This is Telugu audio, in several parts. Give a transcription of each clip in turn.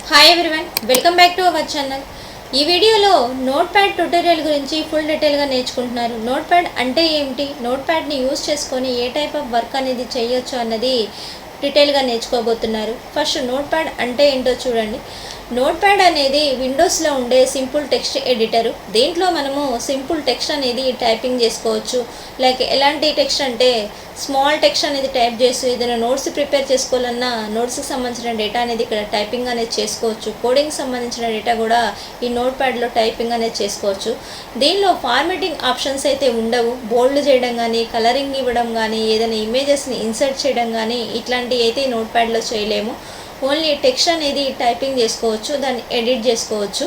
Hi everyone, welcome back to our channel. ఈ వీడియోలో నోట్ ప్యాడ్ ట్యుటోరియల్ గురించి ఫుల్ డీటెయిల్గా నేర్చుకుంటున్నారు. నోట్ ప్యాడ్ అంటే ఏమిటి, నోట్ ప్యాడ్ని యూజ్ చేసుకొని ఏ టైప్ ఆఫ్ వర్క్ అనేది చేయొచ్చు అన్నది డీటెయిల్గా నేర్చుకోబోతున్నారు. ఫస్ట్ నోట్ ప్యాడ్ అంటే ఏంటో చూడండి. నోట్ ప్యాడ్ అనేది విండోస్లో ఉండే సింపుల్ టెక్స్ట్ ఎడిటరు. దీంట్లో మనము సింపుల్ టెక్స్ట్ అనేది టైపింగ్ చేసుకోవచ్చు. లైక్ ఎలాంటి టెక్స్ట్ అంటే స్మాల్ టెక్స్ట్ అనేది టైప్ చేసి ఏదైనా నోట్స్ ప్రిపేర్ చేసుకోవాలన్నా నోట్స్కి సంబంధించిన డేటా అనేది ఇక్కడ టైపింగ్ అనేది చేసుకోవచ్చు. కోడింగ్కి సంబంధించిన డేటా కూడా ఈ నోట్ ప్యాడ్లో టైపింగ్ అనేది చేసుకోవచ్చు. దీనిలో ఫార్మాటింగ్ ఆప్షన్స్ అయితే ఉండవు. బోల్డ్ చేయడం కానీ, కలరింగ్ ఇవ్వడం కానీ, ఏదైనా ఇమేజెస్ని ఇన్సర్ట్ చేయడం కానీ ఇట్లాంటివి అయితే నోట్ ప్యాడ్లో చేయలేము. ఓన్లీ టెక్స్ట్ అనేది టైపింగ్ చేసుకోవచ్చు, దాన్ని ఎడిట్ చేసుకోవచ్చు.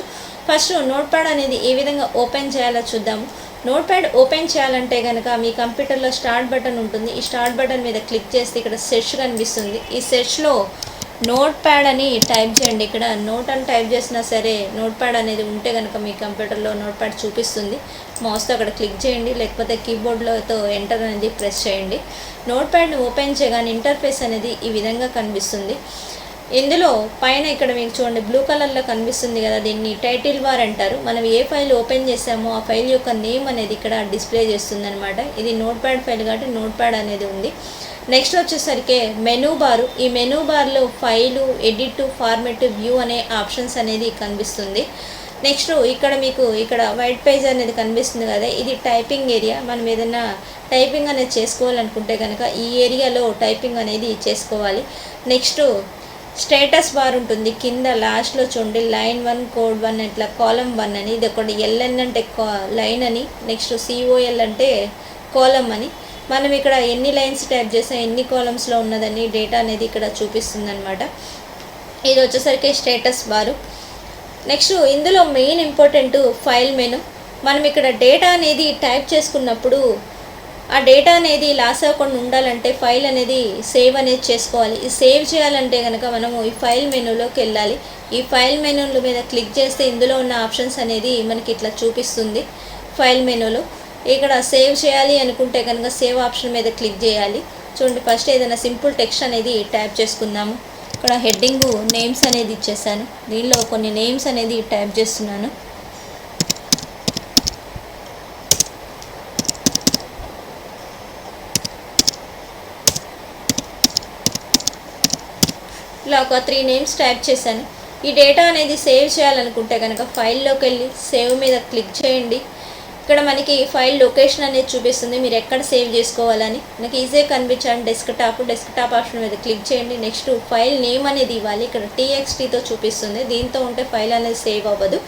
ఫస్ట్ నోట్ ప్యాడ్ అనేది ఏ విధంగా ఓపెన్ చేయాలో చూద్దాము. నోట్ ప్యాడ్ ఓపెన్ చేయాలంటే కనుక మీ కంప్యూటర్లో స్టార్ట్ బటన్ ఉంటుంది. ఈ స్టార్ట్ బటన్ మీద క్లిక్ చేస్తే ఇక్కడ సెర్చ్ కనిపిస్తుంది. ఈ సెర్చ్లో నోట్ ప్యాడ్ అని టైప్ చేయండి. ఇక్కడ నోట్ అని టైప్ చేసినా సరే నోట్ ప్యాడ్ అనేది ఉంటే కనుక మీ కంప్యూటర్లో నోట్ ప్యాడ్ చూపిస్తుంది. మౌస్తో అక్కడ క్లిక్ చేయండి, లేకపోతే కీబోర్డ్లతో ఎంటర్ అనేది ప్రెస్ చేయండి. నోట్ ప్యాడ్ని ఓపెన్ చేయగానే ఇంటర్ఫేస్ అనేది ఈ విధంగా కనిపిస్తుంది. ఇందులో పైన ఇక్కడ మీకు చూడండి బ్లూ కలర్లో కనిపిస్తుంది కదా, దీన్ని టైటిల్ బార్ అంటారు. మనం ఏ ఫైల్ ఓపెన్ చేసామో ఆ ఫైల్ యొక్క నేమ్ అనేది ఇక్కడ డిస్ప్లే చేస్తుంది అనమాట. ఇది నోట్ ప్యాడ్ ఫైల్ కాబట్టి నోట్ ప్యాడ్ అనేది ఉంది. నెక్స్ట్ వచ్చేసరికి మెనూ బారు. ఈ మెనూ బార్లో ఫైలు, ఎడిట్, ఫార్మెట్, వ్యూ అనే ఆప్షన్స్ అనేది కనిపిస్తుంది. నెక్స్ట్ ఇక్కడ మీకు ఇక్కడ వైట్ పేజ్ అనేది కనిపిస్తుంది కదా, ఇది టైపింగ్ ఏరియా. మనం ఏదైనా టైపింగ్ అనేది చేసుకోవాలనుకుంటే కనుక ఈ ఏరియాలో టైపింగ్ అనేది చేసుకోవాలి. నెక్స్ట్ స్టేటస్ బార్ ఉంటుంది. కింద లాస్ట్లో చూడండి లైన్ 1 కోడ్ 1 ఇట్లా కాలమ్ 1 అని, ఇది ఒకటి ఎల్ఎన్ అంటే లైన్ అని, నెక్స్ట్ సిఓఎల్ అంటే కాలమ్ అని. మనం ఇక్కడ ఎన్ని లైన్స్ టైప్ చేసాం, ఎన్ని కాలమ్స్లో ఉన్నదని డేటా అనేది ఇక్కడ చూపిస్తుంది అనమాట. ఇది వచ్చేసరికి స్టేటస్ బారు. నెక్స్ట్ ఇందులో మెయిన్ ఇంపార్టెంట్ ఫైల్ మెను. మనం ఇక్కడ డేటా అనేది టైప్ చేసుకున్నప్పుడు ఆ డేటా అనేది లాస్ అవ్వకుండా ఉండాలంటే ఫైల్ అనేది సేవ్ అనేది చేసుకోవాలి. ఈ సేవ్ చేయాలంటే కనుక మనము ఈ ఫైల్ మెనూలోకి వెళ్ళాలి. ఈ ఫైల్ మెనూల మీద క్లిక్ చేస్తే ఇందులో ఉన్న ఆప్షన్స్ అనేది మనకి ఇట్లా చూపిస్తుంది. ఫైల్ మెనూలో ఇక్కడ సేవ్ చేయాలి అనుకుంటే కనుక సేవ్ ఆప్షన్ మీద క్లిక్ చేయాలి. చూడండి, ఫస్ట్ ఏదైనా సింపుల్ టెక్స్ట్ అనేది టైప్ చేసుకుందాము. ఇక్కడ హెడ్డింగ్ నేమ్స్ అనేది ఇచ్చేసాను. దీనిలో కొన్ని నేమ్స్ అనేది టైప్ చేస్తున్నాను. ఇలా ఒక 3 నేమ్స్ టైప్ చేశాను. ఈ డేటా అనేది సేవ్ చేయాలనుకుంటే కనుక ఫైల్లోకి వెళ్ళి సేవ్ మీద క్లిక్ చేయండి. ఇక్కడ మనకి ఫైల్ లొకేషన్ అనేది చూపిస్తుంది, మీరు ఎక్కడ సేవ్ చేసుకోవాలని. నాకు ఈజీగా కనిపించాను డెస్క్టాప్ ఆప్షన్ మీద క్లిక్ చేయండి. నెక్స్ట్ ఫైల్ నేమ్ అనేది ఇవ్వాలి. ఇక్కడ TXTతో చూపిస్తుంది, దీంతో ఉంటే ఫైల్ అనేది సేవ్ అవ్వదు.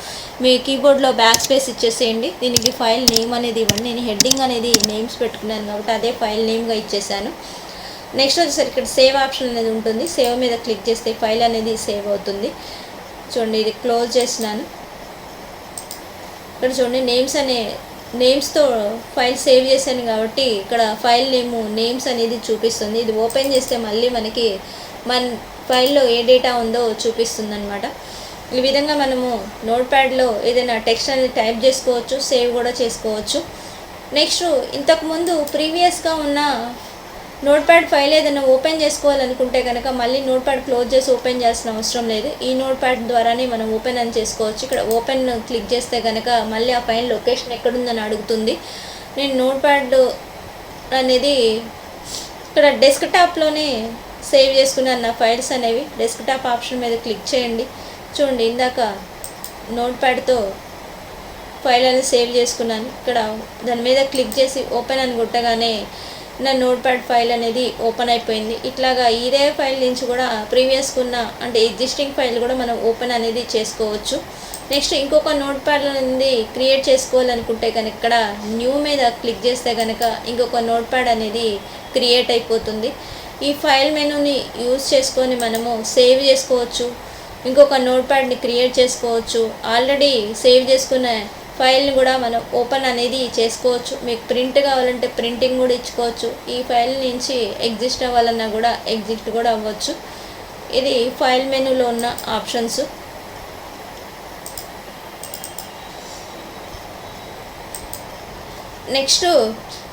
మీ కీబోర్డ్లో బ్యాక్ స్పేస్ ఇచ్చేసేయండి. దీనికి ఫైల్ నేమ్ అనేది ఇవ్వండి. నేను హెడ్డింగ్ అనేది నేమ్స్ పెట్టుకున్నాను కాబట్టి అదే ఫైల్ నేమ్గా ఇచ్చేసాను. నెక్స్ట్ వచ్చేసరికి ఇక్కడ సేవ్ ఆప్షన్ అనేది ఉంటుంది. సేవ్ మీద క్లిక్ చేస్తే ఫైల్ అనేది సేవ్ అవుతుంది. చూడండి, ఇది క్లోజ్ చేసినాను. ఇక్కడ చూడండి నేమ్స్తో ఫైల్ సేవ్ చేశాను కాబట్టి ఇక్కడ ఫైల్ నేమ్స్ అనేది చూపిస్తుంది. ఇది ఓపెన్ చేస్తే మళ్ళీ మనకి మన ఫైల్లో ఏ డేటా ఉందో చూపిస్తుంది అనమాట. ఈ విధంగా మనము నోట్ ప్యాడ్లో ఏదైనా టెక్స్ట్ అనేది టైప్ చేసుకోవచ్చు, సేవ్ కూడా చేసుకోవచ్చు. నెక్స్ట్ ఇంతకుముందు ప్రీవియస్గా ఉన్న నోట్ ప్యాడ్ ఫైల్ ఏదైనా ఓపెన్ చేసుకోవాలనుకుంటే కనుక మళ్ళీ నోట్ ప్యాడ్ క్లోజ్ చేసి ఓపెన్ చేయాల్సిన అవసరం లేదు. ఈ నోట్ ప్యాడ్ ద్వారానే మనం ఓపెన్ అని చేసుకోవచ్చు. ఇక్కడ ఓపెన్ క్లిక్ చేస్తే కనుక మళ్ళీ ఆ ఫైల్ లొకేషన్ ఎక్కడుందని అడుగుతుంది. నేను నోట్ ప్యాడ్ అనేది ఇక్కడ డెస్క్టాప్లోనే సేవ్ చేసుకున్నాను నా ఫైల్స్ అనేవి. డెస్క్టాప్ ఆప్షన్ మీద క్లిక్ చేయండి. చూడండి, ఇందాక నోట్ ప్యాడ్తో ఫైల్ అనేది సేవ్ చేసుకున్నాను. ఇక్కడ దాని మీద క్లిక్ చేసి ఓపెన్ అని కొట్టగానే నా నోట్ ప్యాడ్ ఫైల్ అనేది ఓపెన్ అయిపోయింది. ఇట్లాగా ఇదే ఫైల్ నుంచి కూడా ప్రీవియస్గా ఉన్న అంటే ఎగ్జిస్టింగ్ ఫైల్ కూడా మనం ఓపెన్ అనేది చేసుకోవచ్చు. నెక్స్ట్ ఇంకొక నోట్ ప్యాడ్ అనేది క్రియేట్ చేసుకోవాలనుకుంటే కనుక ఇక్కడ న్యూ మీద క్లిక్ చేస్తే కనుక ఇంకొక నోట్ ప్యాడ్ అనేది క్రియేట్ అయిపోతుంది. ఈ ఫైల్ మెనూని యూజ్ చేసుకొని మనము సేవ్ చేసుకోవచ్చు, ఇంకొక నోట్ ప్యాడ్ని క్రియేట్ చేసుకోవచ్చు. ఆల్రెడీ సేవ్ చేసుకున్న ఫైల్ని కూడా మనం ఓపెన్ అనేది చేసుకోవచ్చు. మీకు ప్రింట్ కావాలంటే ప్రింటింగ్ కూడా ఇచ్చుకోవచ్చు. ఈ ఫైల్ నుంచి ఎగ్జిస్ట్ అవ్వాలన్నా కూడా ఎగ్జిట్ కూడా అవ్వచ్చు. ఇది ఫైల్ మెనూలో ఉన్న ఆప్షన్స్. నెక్స్ట్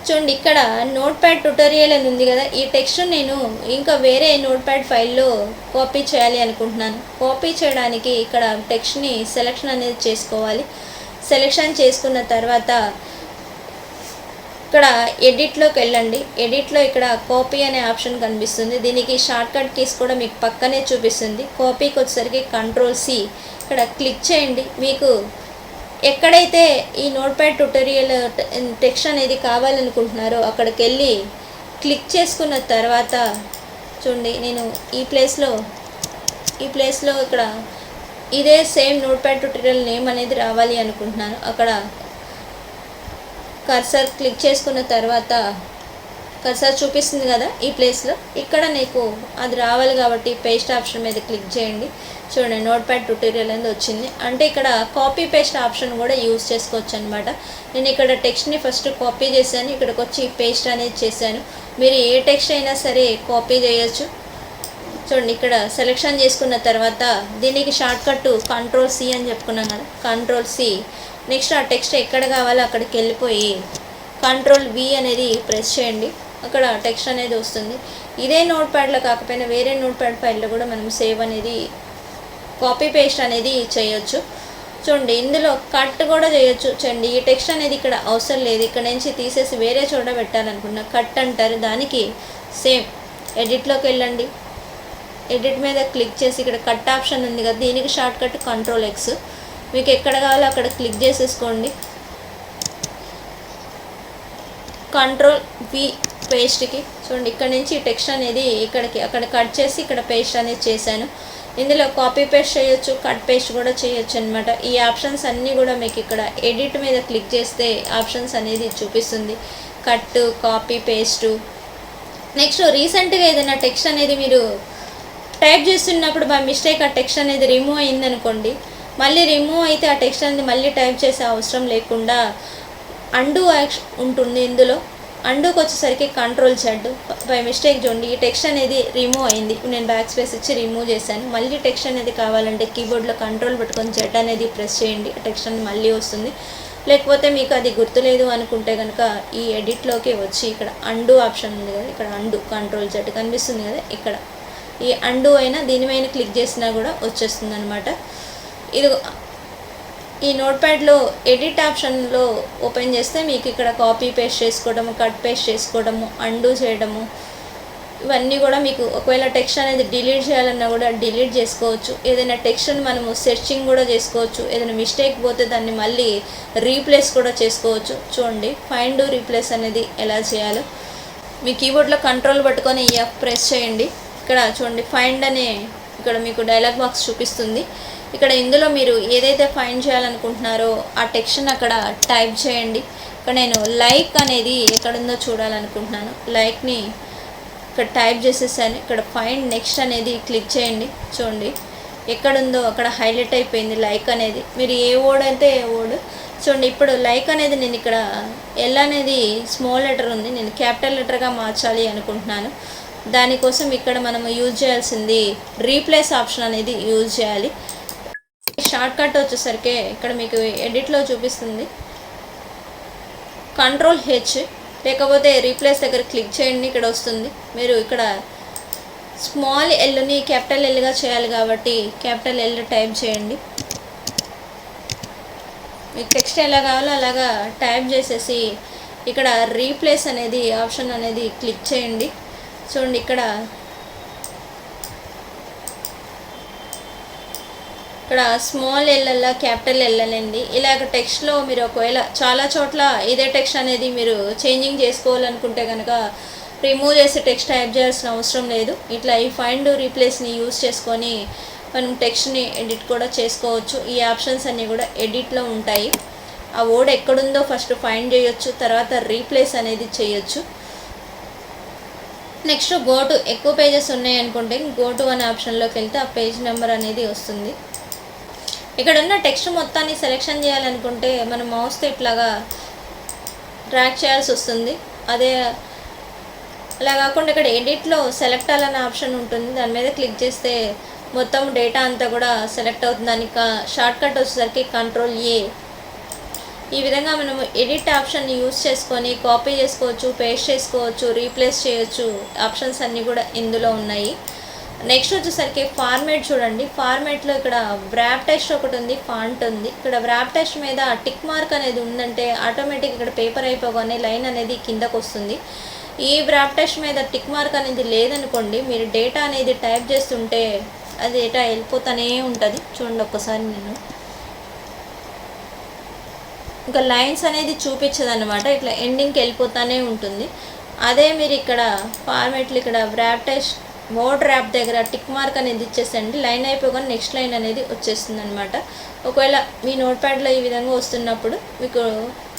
చూడండి ఇక్కడ నోట్ ప్యాడ్ ట్యుటోరియల్ అని ఉంది కదా, ఈ టెక్స్ట్ నేను ఇంకా వేరే నోట్ ప్యాడ్ ఫైల్లో కాపీ చేయాలి అనుకుంటున్నాను. కాపీ చేయడానికి ఇక్కడ టెక్స్ట్ని సెలెక్షన్ అనేది చేసుకోవాలి. సెలెక్షన్ చేసుకున్న తర్వాత ఇక్కడ ఎడిట్లోకి వెళ్ళండి. ఎడిట్లో ఇక్కడ కాపీ అనే ఆప్షన్ కనిపిస్తుంది. దీనికి షార్ట్కట్ కీస్ కూడా మీకు పక్కనే చూపిస్తుంది. కాపీకి వచ్చేసరికి Ctrl+C ఇక్కడ క్లిక్ చేయండి. మీకు ఎక్కడైతే ఈ నోట్ ప్యాడ్ ట్యుటోరియల్ టెక్స్ట్ అనేది కావాలనుకుంటున్నారో అక్కడికి వెళ్ళి క్లిక్ చేసుకున్న తర్వాత చూడండి, నేను ఈ ప్లేస్లో ఇక్కడ ఇదే same note pad tutorial name అనేది రావాలి అనుకుంటున్నాను. అక్కడ కర్సర్ క్లిక్ చేసుకున్న తర్వాత కర్సర్ చూపిస్తుంది కదా ఈ ప్లేస్లో, ఇక్కడ నీకు అది రావాలి కాబట్టి పేస్ట్ ఆప్షన్ మీద క్లిక్ చేయండి. చూడండి నోట్ ప్యాడ్ ట్యుటోరియల్ అనేది వచ్చింది. అంటే ఇక్కడ కాపీ పేస్ట్ ఆప్షన్ కూడా యూజ్ చేసుకోవచ్చు అనమాట. నేను ఇక్కడ టెక్స్ట్ని ఫస్ట్ కాపీ చేశాను, ఇక్కడికి వచ్చి పేస్ట్ అనేది చేశాను. మీరు ఏ టెక్స్ట్ అయినా సరే కాపీ చేయొచ్చు. చూడండి ఇక్కడ సెలెక్షన్ చేసుకున్న తర్వాత దీనికి షార్ట్కట్ Ctrl+C అని చెప్పుకున్నాను కదా, Ctrl+C. నెక్స్ట్ ఆ టెక్స్ట్ ఎక్కడ కావాలో అక్కడికి వెళ్ళిపోయి Ctrl+V అనేది ప్రెస్ చేయండి. అక్కడ టెక్స్ట్ అనేది వస్తుంది. ఇదే నోట్ ప్యాడ్లో కాకపోయినా వేరే నోట్ ప్యాడ్ ఫైల్లో కూడా మనం సేవ్ అనేది కాపీ పేస్ట్ అనేది చేయొచ్చు. చూడండి ఇందులో కట్ కూడా చేయొచ్చు. చూడండి ఈ టెక్స్ట్ అనేది ఇక్కడ అవసరం లేదు, ఇక్కడ నుంచి తీసేసి వేరే చోట పెట్టాలనుకున్నా కట్ అంటారు. దానికి సేమ్ ఎడిట్లోకి వెళ్ళండి. ఎడిట్ మీద క్లిక్ చేసి ఇక్కడ కట్ ఆప్షన్ ఉంది కదా, దీనికి షార్ట్కట్ Ctrl+X. మీకు ఎక్కడ కావాలో అక్కడ క్లిక్ చేసేసుకోండి. Ctrl+V పేస్ట్కి. చూడండి ఇక్కడ నుంచి టెక్స్ట్ అనేది అక్కడ కట్ చేసి ఇక్కడ పేస్ట్ అనేది చేశాను. ఇందులో కాపీ పేస్ట్ చేయొచ్చు, కట్ పేస్ట్ కూడా చేయొచ్చు అనమాట. ఈ ఆప్షన్స్ అన్నీ కూడా మీకు ఇక్కడ ఎడిట్ మీద క్లిక్ చేస్తే ఆప్షన్స్ అనేది చూపిస్తుంది. Cut, copy, paste. నెక్స్ట్ రీసెంట్గా ఏదైనా టెక్స్ట్ అనేది మీరు టైప్ చేస్తున్నప్పుడు బై మిస్టేక్ ఆ టెక్స్ట్ అనేది రిమూవ్ అయిందనుకోండి, మళ్ళీ రిమూవ్ అయితే ఆ టెక్స్ట్ అనేది మళ్ళీ టైప్ చేసే అవసరం లేకుండా అండూ ఉంటుంది. ఇందులో అండూకి వచ్చేసరికి Ctrl+Z. బై మిస్టేక్ చూడండి ఈ టెక్స్ట్ అనేది రిమూవ్ అయింది. నేను బ్యాక్ స్పేస్ ఇచ్చి రిమూవ్ చేశాను. మళ్ళీ టెక్స్ట్ అనేది కావాలంటే కీబోర్డ్లో కంట్రోల్ పెట్టుకొని Z అనేది ప్రెస్ చేయండి, టెక్స్ట్ అనేది మళ్ళీ వస్తుంది. లేకపోతే మీకు అది గుర్తులేదు అనుకుంటే కనుక ఈ ఎడిట్లోకి వచ్చి ఇక్కడ అండూ ఆప్షన్ ఉంది కదా, ఇక్కడ అండూ Ctrl+Z కనిపిస్తుంది కదా, ఇక్కడ ఈ అండూ అయినా దీని మీద క్లిక్ చేసినా కూడా వచ్చేస్తుంది అనమాట. ఇది ఈ నోట్ ప్యాడ్లో ఎడిట్ ఆప్షన్లో ఓపెన్ చేస్తే మీకు ఇక్కడ కాపీ పేస్ట్ చేసుకోవడము, కట్ పేస్ట్ చేసుకోవడము, అండూ చేయడము, ఇవన్నీ కూడా మీకు ఒకవేళ టెక్స్ట్ అనేది డిలీట్ చేయాలన్నా కూడా డిలీట్ చేసుకోవచ్చు. ఏదైనా టెక్స్ట్ని మనము సెర్చింగ్ కూడా చేసుకోవచ్చు. ఏదైనా మిస్టేక్ పోతే దాన్ని మళ్ళీ రీప్లేస్ కూడా చేసుకోవచ్చు. చూడండి ఫైండ్ రీప్లేస్ అనేది ఎలా చేయాలో మీ కీబోర్డ్లో కంట్రోల్ పట్టుకొని F ప్రెస్ చేయండి. ఇక్కడ చూడండి ఫైండ్ అనే ఇక్కడ మీకు డైలాగ్ బాక్స్ చూపిస్తుంది. ఇక్కడ ఇందులో మీరు ఏదైతే ఫైండ్ చేయాలనుకుంటున్నారో ఆ టెక్స్ట్ని అక్కడ టైప్ చేయండి. ఇక్కడ నేను లైక్ అనేది ఎక్కడుందో చూడాలనుకుంటున్నాను. లైక్ని ఇక్కడ టైప్ చేసేసాను. ఇక్కడ ఫైండ్ నెక్స్ట్ అనేది క్లిక్ చేయండి. చూడండి ఎక్కడుందో అక్కడ హైలైట్ అయిపోయింది లైక్ అనేది. మీరు ఏ వర్డ్ అయితే ఏ వర్డ్ చూడండి. ఇప్పుడు లైక్ అనేది నేను ఇక్కడ ఎల్ అనేది స్మాల్ లెటర్ ఉంది, నేను క్యాపిటల్ లెటర్గా మార్చాలి అనుకుంటున్నాను. దానికోసం ఇక్కడ మనం యూజ్ చేయాల్సింది రీప్లేస్ ఆప్షన్ అనేది యూజ్ చేయాలి. షార్ట్కట్ వచ్చేసరికి ఇక్కడ మీకు ఎడిట్లో చూపిస్తుంది Ctrl+H, లేకపోతే రీప్లేస్ దగ్గర క్లిక్ చేయండి, ఇక్కడ వస్తుంది. మీరు ఇక్కడ స్మాల్ ఎల్ని క్యాపిటల్ ఎల్గా చేయాలి కాబట్టి క్యాపిటల్ ఎల్ టైప్ చేయండి. మీకు టెక్స్ట్ ఎలా కావాలో అలాగా టైప్ చేసేసి ఇక్కడ రీప్లేస్ అనేది ఆప్షన్ అనేది క్లిక్ చేయండి. చూడండి ఇక్కడ స్మాల్ ఎల్ క్యాపిటల్ ఎల్ అనేది ఇలాగ టెక్స్ట్లో మీరు ఒకవేళ చాలా చోట్ల ఇదే టెక్స్ట్ అనేది మీరు చేంజింగ్ చేసుకోవాలనుకుంటే కనుక రిమూవ్ చేసి టెక్స్ట్ టైప్ చేయాల్సిన అవసరం లేదు. ఇట్లా ఈ ఫైండ్ రీప్లేస్ని యూజ్ చేసుకొని మనం టెక్స్ట్ని ఎడిట్ కూడా చేసుకోవచ్చు. ఈ ఆప్షన్స్ అన్నీ కూడా ఎడిట్లో ఉంటాయి. ఆ వర్డ్ ఎక్కడుందో ఫస్ట్ ఫైండ్ చేయొచ్చు, తర్వాత రీప్లేస్ అనేది చేయొచ్చు. నెక్స్ట్ గో టు ఎక్కువ పేజెస్ ఉన్నాయి అనుకుంటే గో టు అనే ఆప్షన్లోకి వెళ్తే ఆ పేజ్ నెంబర్ అనేది వస్తుంది. ఇక్కడ ఉన్న టెక్స్ట్ మొత్తాన్ని సెలెక్షన్ చేయాలనుకుంటే మనం మౌస్తో ఇట్లాగా డ్రాగ్ చేయాల్సి వస్తుంది. అదే అలా కాకుండా ఇక్కడ ఎడిట్లో సెలెక్ట్ అనే ఆప్షన్ ఉంటుంది, దాని మీద క్లిక్ చేస్తే మొత్తం డేటా అంతా కూడా సెలెక్ట్ అవుతుంది. దానికి షార్ట్కట్ వచ్చేసరికి Ctrl+A. ఈ విధంగా మనము ఎడిట్ ఆప్షన్ని యూస్ చేసుకొని కాపీ చేసుకోవచ్చు, పేస్ట్ చేసుకోవచ్చు, రీప్లేస్ చేయొచ్చు. ఆప్షన్స్ అన్నీ కూడా ఇందులో ఉన్నాయి. నెక్స్ట్ వచ్చేసరికి ఫార్మేట్ చూడండి. ఫార్మేట్లో ఇక్కడ వ్రాప్ టెక్స్ట్ ఒకటి ఉంది, ఫాంట్ ఉంది. ఇక్కడ వ్రాప్ టెక్స్ట్ మీద టిక్ మార్క్ అనేది ఉందంటే ఆటోమేటిక్ ఇక్కడ పేపర్ అయిపోగానే లైన్ అనేది కిందకు వస్తుంది. ఈ వ్రాప్ టెక్స్ట్ మీద టిక్ మార్క్ అనేది లేదనుకోండి, మీరు డేటా అనేది టైప్ చేస్తుంటే అది డేటా వెళ్ళిపోతూనే ఉంటుంది. చూడండి ఒక్కసారి నేను ఇంకా లైన్స్ అనేది చూపించదు అనమాట, ఇట్లా ఎండింగ్కి వెళ్ళిపోతూనే ఉంటుంది. అదే మీరు ఇక్కడ ఫార్మేట్లు ఇక్కడ వ్రాప్ టెక్స్ట్ మోడ్ ర్యాప్ దగ్గర టిక్ మార్క్ అనేది ఇచ్చేసండి, లైన్ అయిపోగానే నెక్స్ట్ లైన్ అనేది వచ్చేస్తుంది అనమాట. ఒకవేళ మీ నోట్ ప్యాడ్లో ఈ విధంగా వస్తున్నప్పుడు మీకు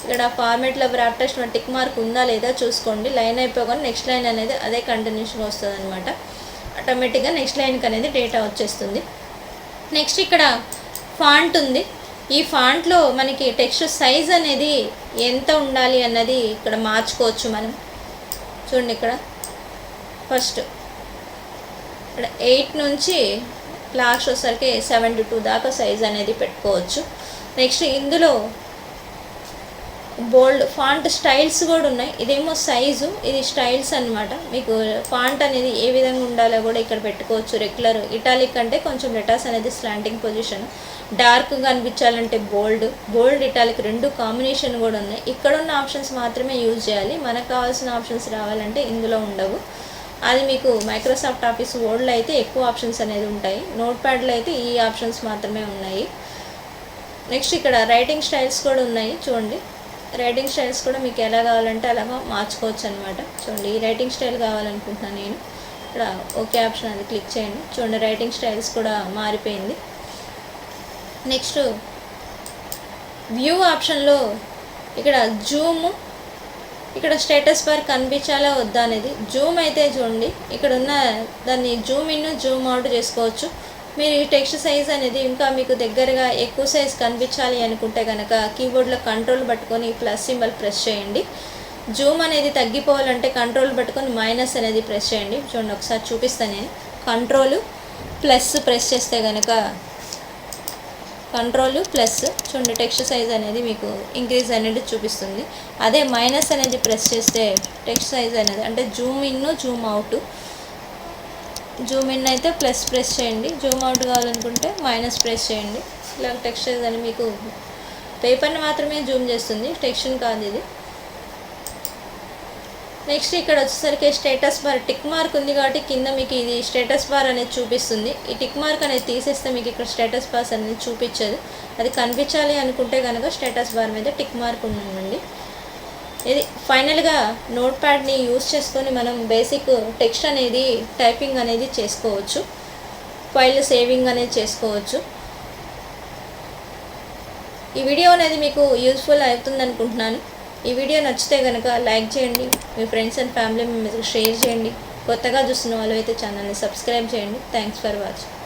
ఇక్కడ ఫార్మేట్లో వ్రాప్ టెక్స్ట్ టిక్ మార్క్ ఉందా లేదా చూసుకోండి. లైన్ అయిపోగానే నెక్స్ట్ లైన్ అనేది అదే కంటిన్యూషన్గా వస్తుంది అనమాట. ఆటోమేటిక్గా నెక్స్ట్ లైన్కి అనేది డేటా వచ్చేస్తుంది. నెక్స్ట్ ఇక్కడ ఫాంట్ ఉంది. ఈ ఫాంట్లో మనకి టెక్స్ట్ సైజ్ అనేది ఎంత ఉండాలి అన్నది ఇక్కడ మార్చుకోవచ్చు మనం. చూడండి ఇక్కడ ఫస్ట్ ఇక్కడ 8 నుంచి లాస్ట్ వచ్చేసరికి 72 దాకా సైజ్ అనేది పెట్టుకోవచ్చు. నెక్స్ట్ ఇందులో బోల్డ్ ఫాంట్ స్టైల్స్ కూడా ఉన్నాయి. ఇదేమో సైజు, ఇది స్టైల్స్ అనమాట. మీకు ఫాంట్ అనేది ఏ విధంగా ఉండాలో కూడా ఇక్కడ పెట్టుకోవచ్చు. రెగ్యులర్ ఇటాలిక్ అంటే కొంచెం లెటర్స్ అనేది స్లాంటింగ్ పొజిషన్, డార్క్గా అనిపించాలంటే బోల్డ్ ఇటాలిక్ రెండు కాంబినేషన్ కూడా ఉన్నాయి. ఇక్కడ ఉన్న ఆప్షన్స్ మాత్రమే యూజ్ చేయాలి, మనకు కావాల్సిన ఆప్షన్స్ రావాలంటే ఇందులో ఉండవు. అది మీకు మైక్రోసాఫ్ట్ ఆఫీస్ వర్డ్లో అయితే ఎక్కువ ఆప్షన్స్ అనేది ఉంటాయి, నోట్ ప్యాడ్లో అయితే ఈ ఆప్షన్స్ మాత్రమే ఉన్నాయి. నెక్స్ట్ ఇక్కడ రైటింగ్ స్టైల్స్ కూడా ఉన్నాయి. చూడండి రైటింగ్ స్టైల్స్ కూడా మీకు ఎలా కావాలంటే అలాగా మార్చుకోవచ్చు అనమాట. చూడండి ఈ రైటింగ్ స్టైల్ కావాలనుకుంటున్నాను నేను, ఇక్కడ ఓకే ఆప్షన్ అది క్లిక్ చేయండి. చూడండి రైటింగ్ స్టైల్స్ కూడా మారిపోయింది. నెక్స్ట్ వ్యూ ఆప్షన్లో ఇక్కడ జూమ్, ఇక్కడ స్టేటస్ బార్ కనిపించాలా వద్దా అనేది జూమ్ అయితే చూడండి ఇక్కడ ఉన్న దాన్ని జూమ్ ఇన్ జూమ్ అవుట్ చేసుకోవచ్చు. మీరు ఈ టెక్స్ట్ సైజ్ అనేది ఇంకా మీకు దగ్గరగా ఎక్కువ సైజ్ కనిపించాలి అనుకుంటే కనుక కీబోర్డ్లో కంట్రోల్ పట్టుకొని ప్లస్ సింబల్ ప్రెస్ చేయండి. జూమ్ అనేది తగ్గిపోవాలంటే కంట్రోల్ పట్టుకొని మైనస్ అనేది ప్రెస్ చేయండి. చూడండి ఒకసారి చూపిస్తాను నేను. కంట్రోల్ ప్లస్ ప్రెస్ చేస్తే కనుక కంట్రోల్ ప్లస్ చూడండి టెక్స్ట్ సైజ్ అనేది మీకు ఇంక్రీజ్ అనేది చూపిస్తుంది. అదే మైనస్ అనేది ప్రెస్ చేస్తే టెక్స్ట్ సైజ్ అనేది అంటే Zoom in Zoom out. Zoom in అయితే ప్లస్ ప్రెస్ చేయండి, జూమ్ అవుట్ కావాలనుకుంటే మైనస్ ప్రెస్ చేయండి. ఇలా టెక్స్ట్ సైజ్ అని మీకు పేపర్ని మాత్రమే జూమ్ చేస్తుంది, టెక్స్ట్ని కాదు ఇది. నెక్స్ట్ ఇక్కడ వచ్చేసరికి స్టేటస్ బార్ టిక్ మార్క్ ఉంది కాబట్టి కింద మీకు ఇది స్టేటస్ బార్ అనేది చూపిస్తుంది. ఈ టిక్ మార్క్ అనేది తీసేస్తే మీకు ఇక్కడ స్టేటస్ బార్స్ అనేది చూపించదు. అది కనిపించాలి అనుకుంటే కనుక స్టేటస్ బార్ మీద టిక్ మార్క్ ఉండండి. ఇది ఫైనల్గా నోట్ ప్యాడ్ని యూస్ చేసుకొని మనం బేసిక్ టెక్స్ట్ అనేది టైపింగ్ అనేది చేసుకోవచ్చు, ఫైల్ సేవింగ్ అనేది చేసుకోవచ్చు. ఈ వీడియో అనేది మీకు యూస్ఫుల్ అవుతుంది అనుకుంటున్నాను. ఈ వీడియో నచ్చితే కనుక లైక్ చేయండి, మీ ఫ్రెండ్స్ అండ్ ఫ్యామిలీ మెంబర్స్కి షేర్ చేయండి. కొత్తగా చూస్తున్న వాళ్ళు అయితే ఛానల్ని సబ్స్క్రైబ్ చేయండి. Thanks for watching.